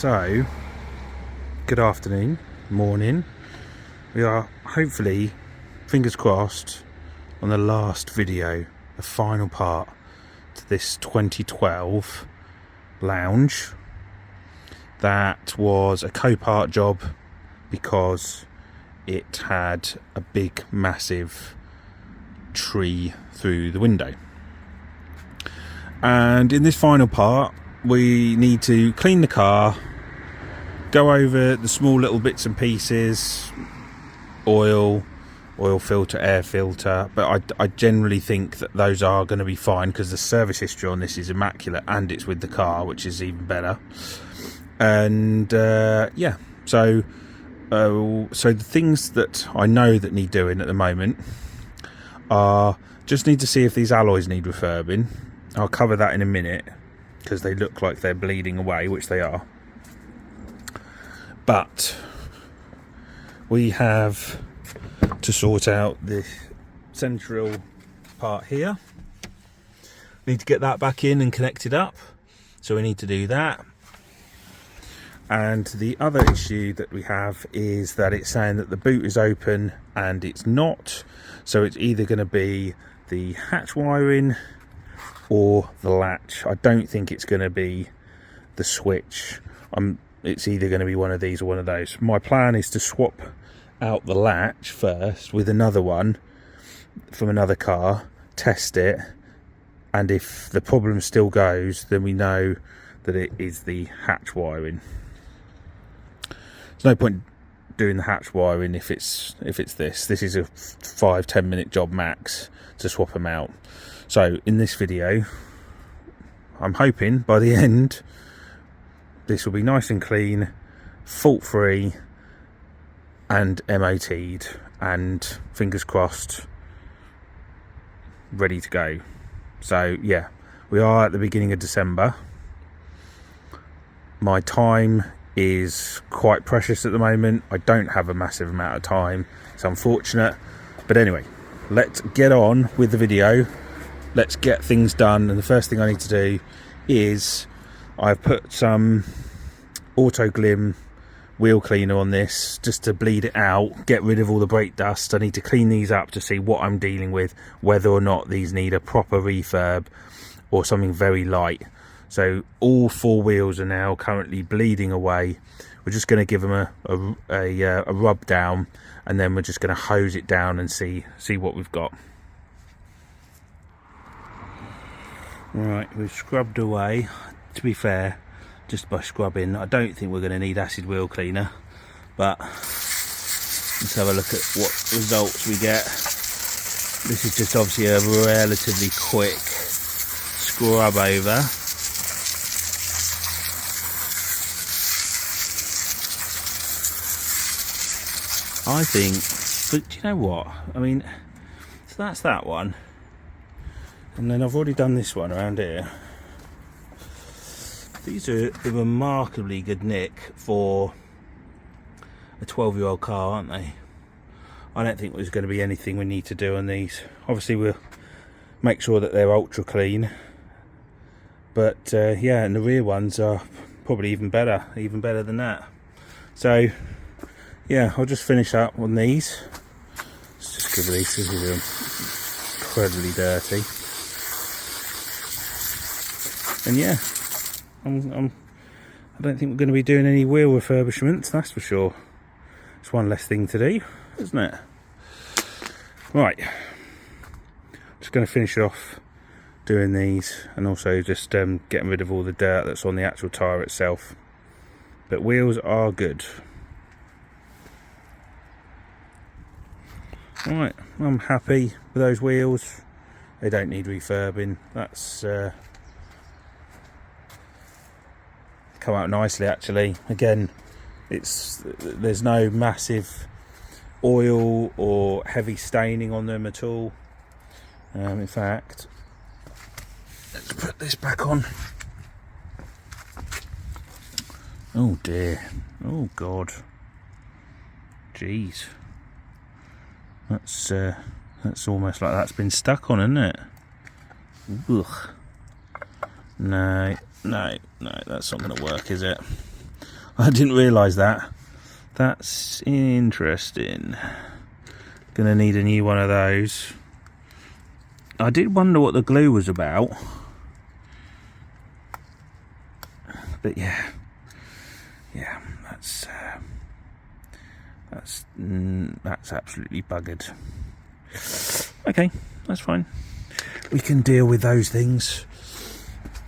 So, good afternoon, morning. We are hopefully, fingers crossed, on the last video, the final part to this 2012 lounge. That was a Copart job because it had a big, massive tree through the window. And in this final part, we need to clean the car, go over the small little bits and pieces, oil filter, air filter, but I generally think that those are going to be fine because the service history on this is immaculate and it's with the car, which is even better. And yeah, so the things that I know that need doing at the moment are just need to see if these alloys need refurbing. I'll cover that in a minute because they look like they're bleeding away, which they are. But we have to sort out the central part here. Need to get that back in and connected up, so we need to do that. And the other issue that we have is that it's saying that the boot is open and it's not, so it's either going to be the hatch wiring or the latch. I don't think it's going to be the switch. It's either going to be one of these or one of those. My plan is to swap out the latch first with another one from another car, test it, and if the problem still goes, then we know that it is the hatch wiring. There's no point doing the hatch wiring if it's this. This is a 5-10 minute job max to swap them out. So in this video, I'm hoping by the end this will be nice and clean, fault free, and MOT'd, and fingers crossed, ready to go. So yeah, we are at the beginning of December. My time is quite precious at the moment. I don't have a massive amount of time. It's unfortunate, but anyway, let's get on with the video. Let's get things done, and the first thing I need to do is I've put some auto glim wheel cleaner on this just to bleed it out, get rid of all the brake dust. I need to clean these up to see what I'm dealing with, whether or not these need a proper refurb or something very light. So all four wheels are now currently bleeding away. We're just going to give them a rub down, and then we're just going to hose it down and see what we've got. Right, we've scrubbed away. To be fair, just by scrubbing, I don't think we're going to need acid wheel cleaner, but let's have a look at what results we get. This is just obviously a relatively quick scrub over. I think, but do you know what? I mean, so that's that one. And then I've already done this one around here. These are a remarkably good nick for a 12-year-old car, aren't they? I don't think there's going to be anything we need to do on these. Obviously we'll make sure that they're ultra clean. But yeah, and the rear ones are probably even better than that. So yeah, I'll just finish up on these. Let's just give these. This is incredibly dirty. And yeah, I don't think we're going to be doing any wheel refurbishments, that's for sure. It's one less thing to do, isn't it? Right, just going to finish off doing these, and also just getting rid of all the dirt that's on the actual tyre itself. But wheels are good. Right, I'm happy with those wheels. They don't need refurbing. That's come out nicely actually. Again, there's no massive oil or heavy staining on them at all. In fact, let's put this back on. Oh dear, oh god, jeez, that's almost like that's been stuck on, isn't it? Ugh. No, that's not going to work, is it? I didn't realise that. That's interesting. Gonna need a new one of those. I did wonder what the glue was about. But yeah, that's absolutely buggered. Okay, that's fine. We can deal with those things.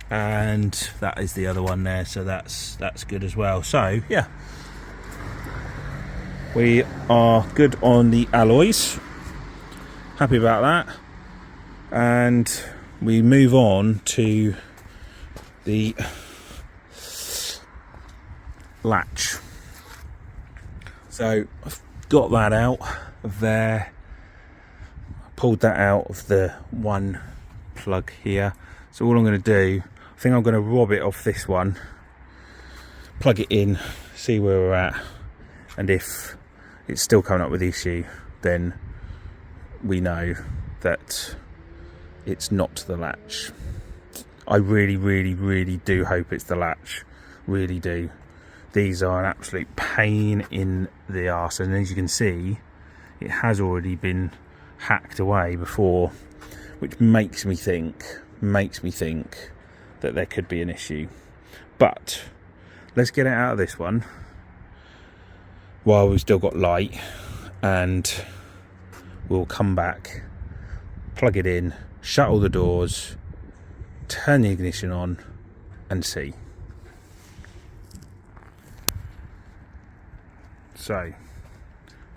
And that is the other one there, so that's good as well. So yeah, we are good on the alloys. Happy about that. And we move on to the latch. So I've got that out of there, pulled that out of the one plug here. So all I'm going to do, I think I'm going to rob it off this one, plug it in, see where we're at, and if it's still coming up with the issue, then we know that it's not the latch. I really do hope it's the latch, really do. These are an absolute pain in the arse, and as you can see, it has already been hacked away before, which makes me think that there could be an issue. But let's get it out of this one while we've still got light, and we'll come back, plug it in, shut all the doors, turn the ignition on, and see. So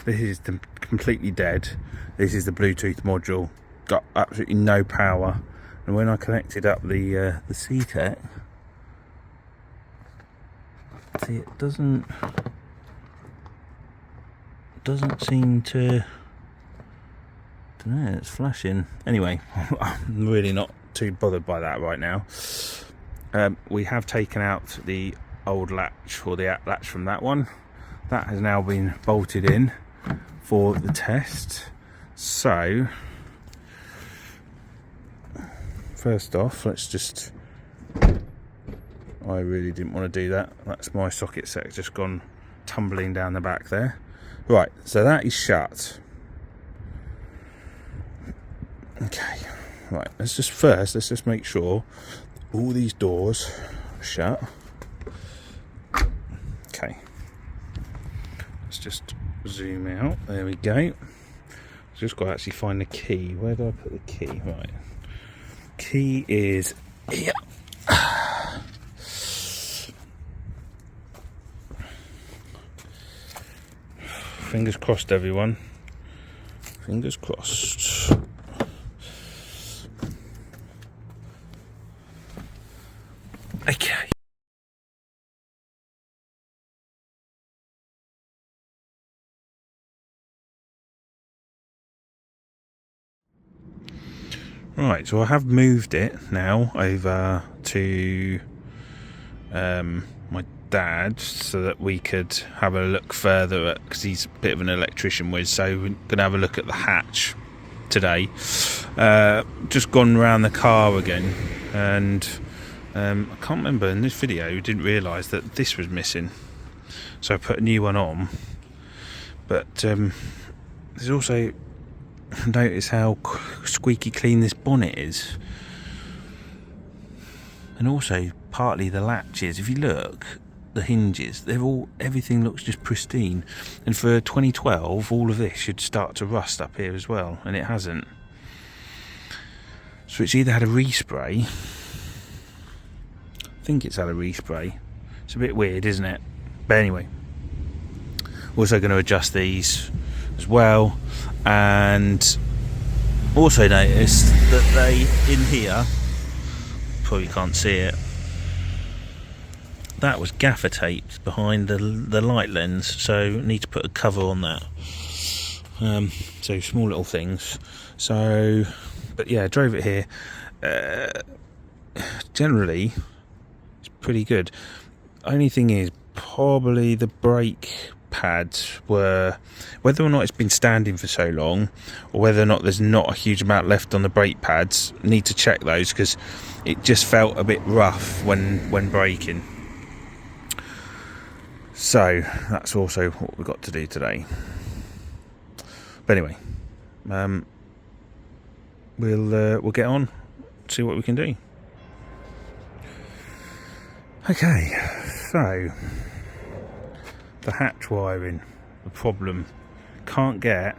this is completely dead. This is the Bluetooth module, got absolutely no power. And when I connected up the C-Tech, see, it doesn't seem to. Don't know, it's flashing. Anyway, I'm really not too bothered by that right now. We have taken out the old latch, or the latch from that one. That has now been bolted in for the test. So first off, let's just, I really didn't want to do that. That's my socket set just gone tumbling down the back there. Right, so that is shut. Okay, right, let's just make sure all these doors are shut. Okay, let's just zoom out. There we go. Just got to actually find the key. Where do I put the key? Right, key is here. Fingers crossed, everyone. Fingers crossed. Okay. Right, so I have moved it now over to my dad so that we could have a look further at, because he's a bit of an electrician whiz, so we're going to have a look at the hatch today. Just gone around the car again, and I can't remember in this video, I didn't realise that this was missing, so I put a new one on. But there's also, notice how squeaky clean this bonnet is, and also partly the latches. If you look, the hinges, everything looks just pristine, and for 2012 all of this should start to rust up here as well, and it hasn't. So it's either had a respray, I think it's had a respray. It's a bit weird, isn't it? But anyway, also going to adjust these as well, and also noticed that they, in here, probably can't see it, that was gaffer taped behind the light lens, so need to put a cover on that. So small little things. So, but yeah, drove it here. Generally, it's pretty good. Only thing is, probably the brake pads were, whether or not it's been standing for so long, or whether or not there's not a huge amount left on the brake pads, need to check those, because it just felt a bit rough when braking. So that's also what we've got to do today. But anyway, we'll get on, see what we can do. Okay, so the hatch wiring, the problem, can't get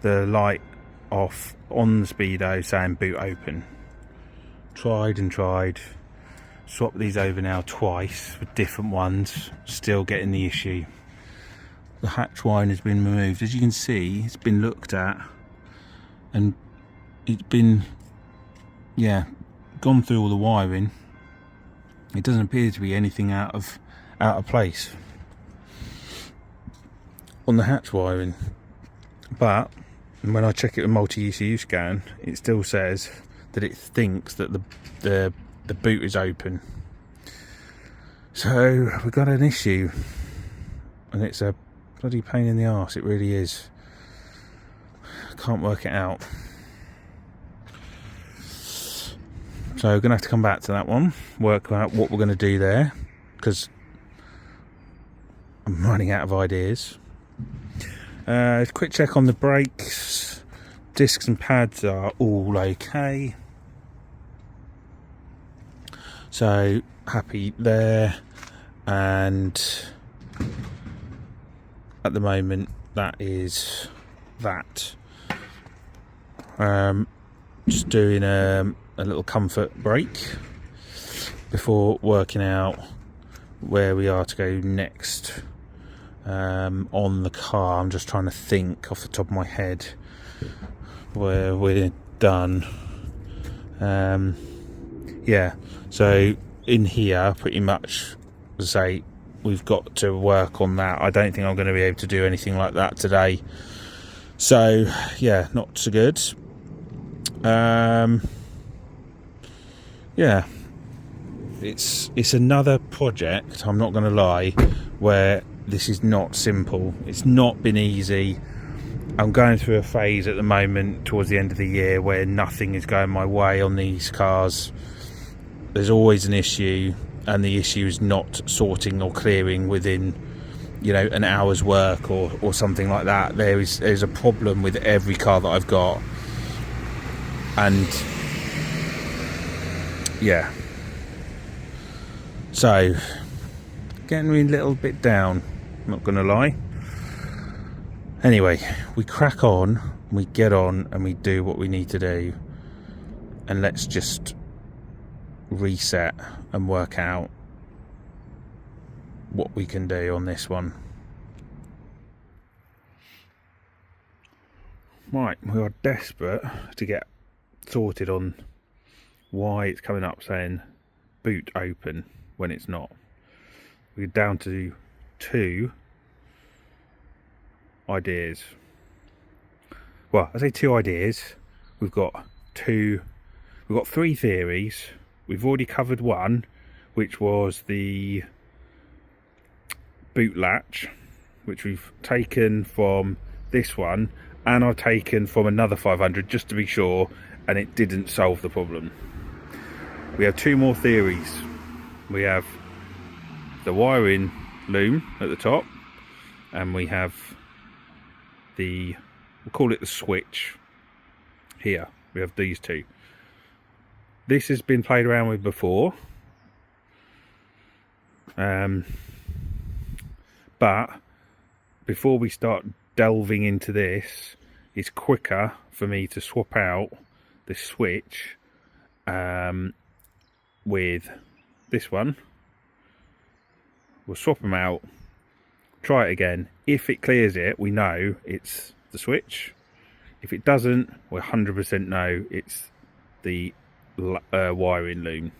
the light off on the speedo saying boot open. Tried and tried, swapped these over now twice with different ones, still getting the issue. The hatch wiring has been removed. As you can see, it's been looked at and it's been, gone through all the wiring. It doesn't appear to be anything out of place on the hatch wiring, but when I check it with multi-ECU scan, it still says that it thinks that the boot is open. So we've got an issue, and it's a bloody pain in the arse. It really is. Can't work it out. So we're going to have to come back to that one, work out what we're going to do there, because I'm running out of ideas. Quick check on the brakes. Discs and pads are all okay. So happy there. And at the moment, that is that. Just doing a little comfort break before working out where we are to go next on the car. I'm just trying to think off the top of my head where we're done. So in here, pretty much, as I say, we've got to work on that. I don't think I'm going to be able to do anything like that today. So yeah, not so good. It's another project, I'm not going to lie, where this is not simple. It's not been easy. I'm going through a phase at the moment towards the end of the year where nothing is going my way on these cars. There's always an issue, and the issue is not sorting or clearing within an hour's work or something like that. There's a problem with every car that I've got, and yeah, so getting me a little bit down, not gonna lie. Anyway, we crack on, we get on, and we do what we need to do, and let's just reset and work out what we can do on this one. Right, we are desperate to get sorted on why it's coming up saying boot open when it's not. We're down to 2 ideas. Well, I say 2 ideas. We've got 3 theories. We've already covered one, which was the boot latch, which we've taken from this one, and I've taken from another 500 just to be sure, and it didn't solve the problem. We have 2 more theories. We have the wiring loom at the top, and we have we'll call it the switch here. We have these 2. This has been played around with before, but before we start delving into this, it's quicker for me to swap out the switch with this one. We'll swap them out, try it again. If it clears it, we know it's the switch. If it doesn't, we 100% know it's the wiring loom.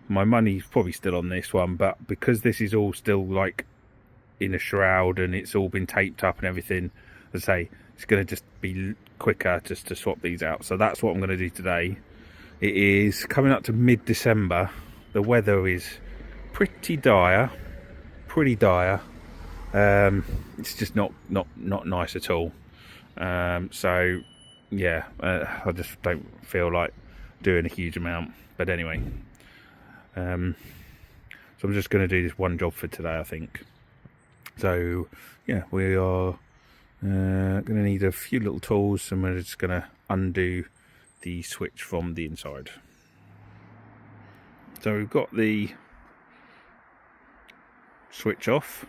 My money's probably still on this one, but because this is all still like in a shroud and it's all been taped up and everything, as I say, it's going to just be quicker just to swap these out. So that's what I'm going to do today. It is coming up to mid-December. The weather is pretty dire. It's just not nice at all. So yeah, I just don't feel like doing a huge amount. But anyway, so So I'm just going to do this one job for today, I think. So yeah, we are going to need a few little tools, and we're just going to undo the switch from the inside. So we've got the switch off.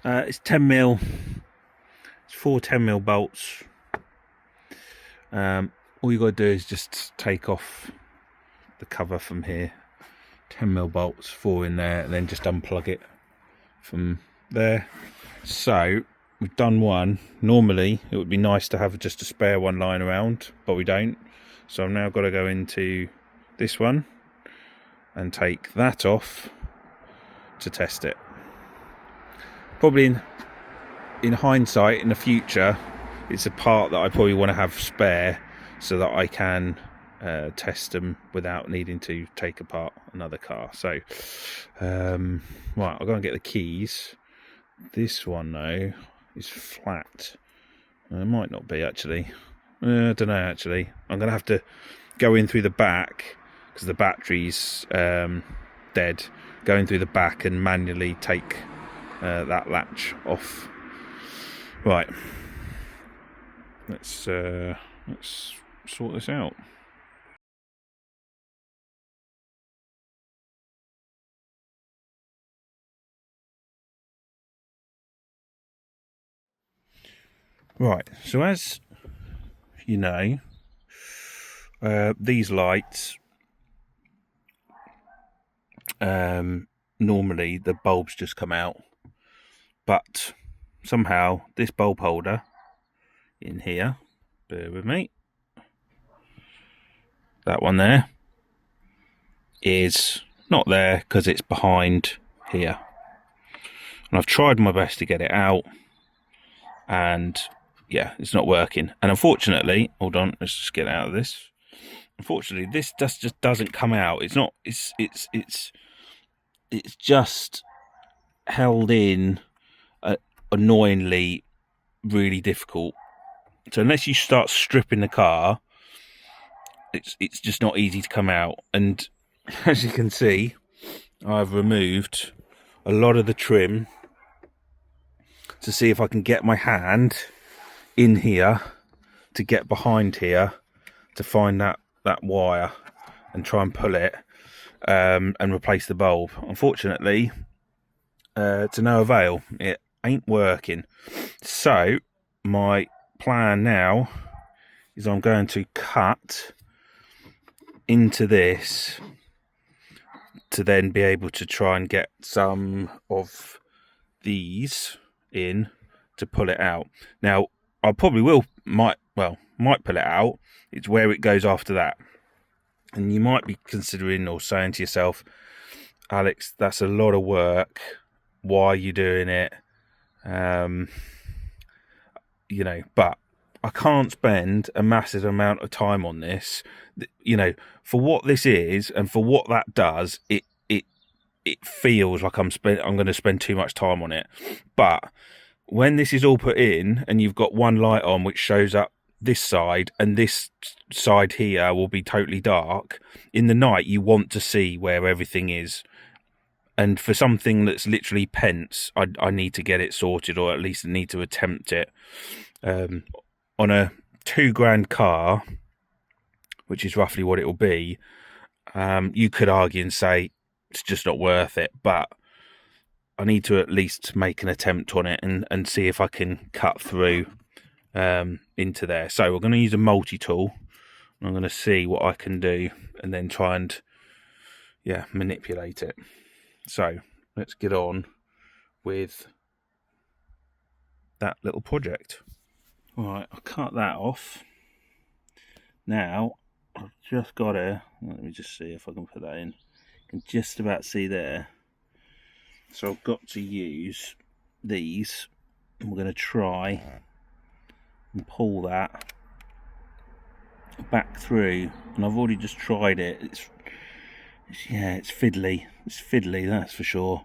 It's 10mm. It's 4 10mm bolts. All you got to do is just take off the cover from here. 10mm bolts, 4 in there, and then just unplug it from there. So we've done one. Normally it would be nice to have just a spare one lying around, but we don't. So I've now got to go into this one and take that off to test it. Probably in hindsight, in the future, it's a part that I probably want to have spare so that I can test them without needing to take apart another car. So right, I'll go and get the keys. This one though is flat. It might not be actually. I don't know actually. I'm gonna have to go in through the back because the battery's dead. Going through the back and manually take that latch off. Right. Let's sort this out. Right, so as you know, these lights, normally the bulbs just come out, but somehow this bulb holder in here, bear with me, that one there, is not there because it's behind here. And I've tried my best to get it out, and yeah, it's not working. And unfortunately, hold on, let's just get out of this. Unfortunately, this just doesn't come out. It's not. It's just held in, annoyingly, really difficult. So unless you start stripping the car, it's just not easy to come out. And as you can see, I've removed a lot of the trim to see if I can get my hand in here to get behind here to find that wire and try and pull it and replace the bulb. Unfortunately, to no avail. It ain't working. So my plan now is I'm going to cut into this to then be able to try and get some of these in to pull it out. Now I probably might pull it out. It's where it goes after that. And you might be considering or saying to yourself, Alex, that's a lot of work. Why are you doing it? You know, but I can't spend a massive amount of time on this. You know, for what this is and for what that does, it feels like I'm going to spend too much time on it. But when this is all put in and you've got one light on which shows up this side and this side here will be totally dark, in the night you want to see where everything is. And for something that's literally pence, I need to get it sorted, or at least need to attempt it. On a £2,000 car, which is roughly what it will be, you could argue and say it's just not worth it, but I need to at least make an attempt on it and see if I can cut through into there. So we're going to use a multi-tool. I'm going to see what I can do and then try and manipulate it. So let's get on with that little project. Right, I'll cut that off. Now I've just got to, let me just see if I can put that in. You can just about see there. So I've got to use these, and we're going to try and pull that back through. And I've already just tried it. It's fiddly. It's fiddly, that's for sure.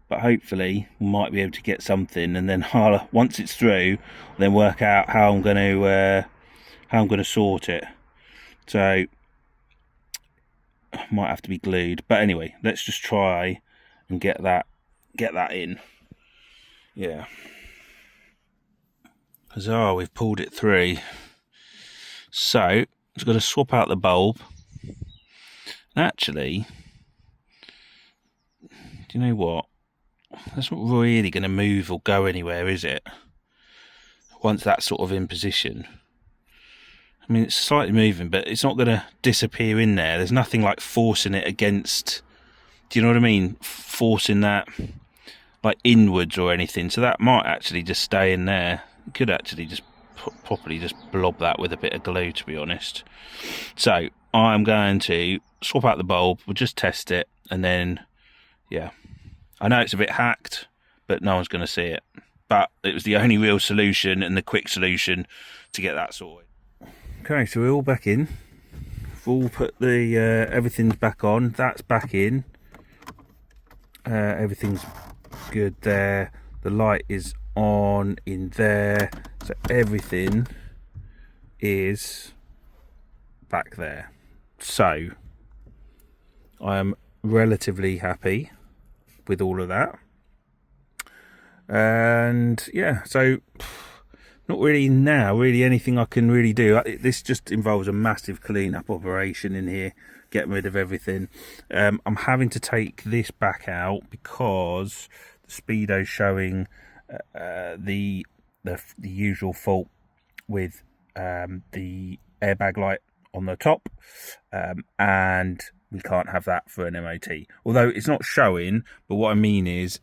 But hopefully we might be able to get something, and then once it's through, then work out how I'm going to sort it. So might have to be glued. But anyway, let's just try and get that in. Yeah. Huzzah, we've pulled it through. So just got to swap out the bulb. And actually, do you know what? That's not really going to move or go anywhere, is it? Once that's sort of in position. I mean, it's slightly moving, but it's not going to disappear in there. There's nothing like forcing it against, do you know what I mean? Forcing that like inwards or anything. So that might actually just stay in there. You could actually just properly just blob that with a bit of glue, to be honest. So I'm going to swap out the bulb. We'll just test it, and then, yeah. I know it's a bit hacked, but no one's going to see it. But it was the only real solution and the quick solution to get that sorted. Okay, so we're all back in. We've all put the everything's back on. That's back in. Everything's good there. The light is on in there. So everything is back there. So I am relatively happy with all of that. And yeah, so not really now really anything I can really do. This just involves a massive clean-up operation in here, getting rid of everything. I'm having to take this back out because the speedo's showing the usual fault with the airbag light on the top, and we can't have that for an MOT. Although it's not showing, but what I mean is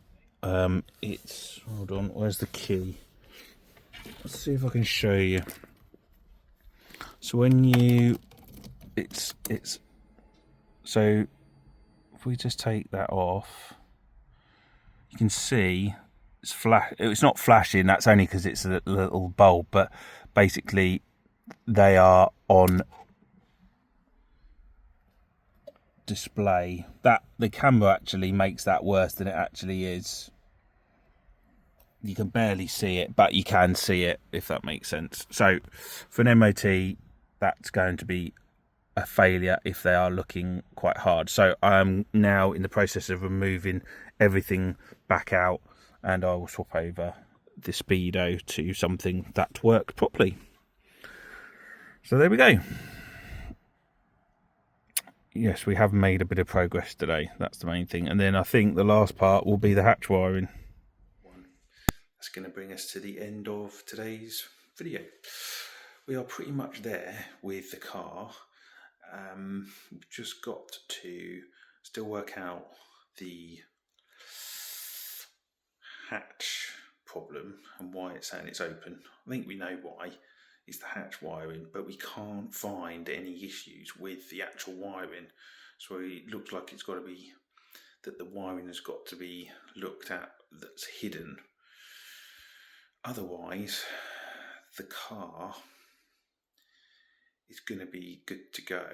it's, hold on, where's the key? Let's see if I can show you. So when you, it's so if we just take that off, you can see it's flash. It's not flashing. That's only because it's a little bulb. But basically, they are on display. That the camera actually makes that worse than it actually is. You can barely see it, but you can see it, if that makes sense. So for an MOT, that's going to be a failure if they are looking quite hard. So I'm now in the process of removing everything back out, and I will swap over the speedo to something that works properly. So there we go. Yes, we have made a bit of progress today. That's the main thing. And then I think the last part will be the hatch wiring. That's going to bring us to the end of today's video. We are pretty much there with the car. We've just got to still work out the hatch problem and why it's saying it's open. I think we know why. It's the hatch wiring, but we can't find any issues with the actual wiring. So it looks like it's got to be that the wiring has got to be looked at that's hidden. Otherwise, the car is going to be good to go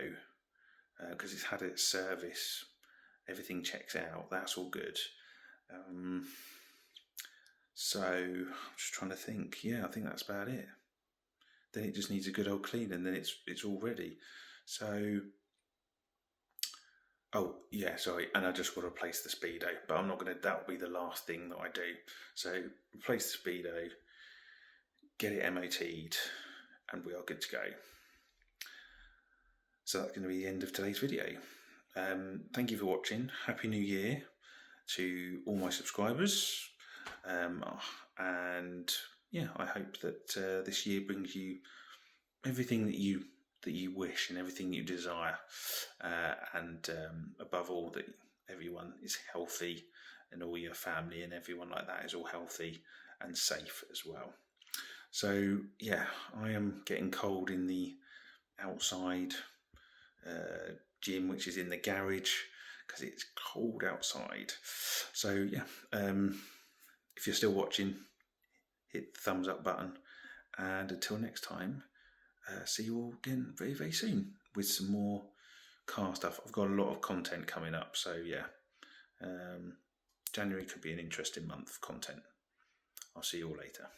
because it's had its service. Everything checks out. That's all good. So I'm just trying to think. Yeah, I think that's about it. Then it just needs a good old clean, and then it's all ready. So, oh yeah, sorry, and I just got to replace the speedo, but I'm not going to. That will be the last thing that I do. So replace the speedo, get it MOT'd, and we are good to go. So that's going to be the end of today's video. Thank you for watching. Happy New Year to all my subscribers, and yeah, I hope that this year brings you everything that you wish and everything you desire, and above all, that everyone is healthy and all your family and everyone like that is all healthy and safe as well. So yeah, I am getting cold in the outside gym, which is in the garage, because it's cold outside. So yeah, if you're still watching, hit the thumbs up button, and until next time, see you all again very, very soon with some more car stuff. I've got a lot of content coming up, so yeah, January could be an interesting month of content. I'll see you all later.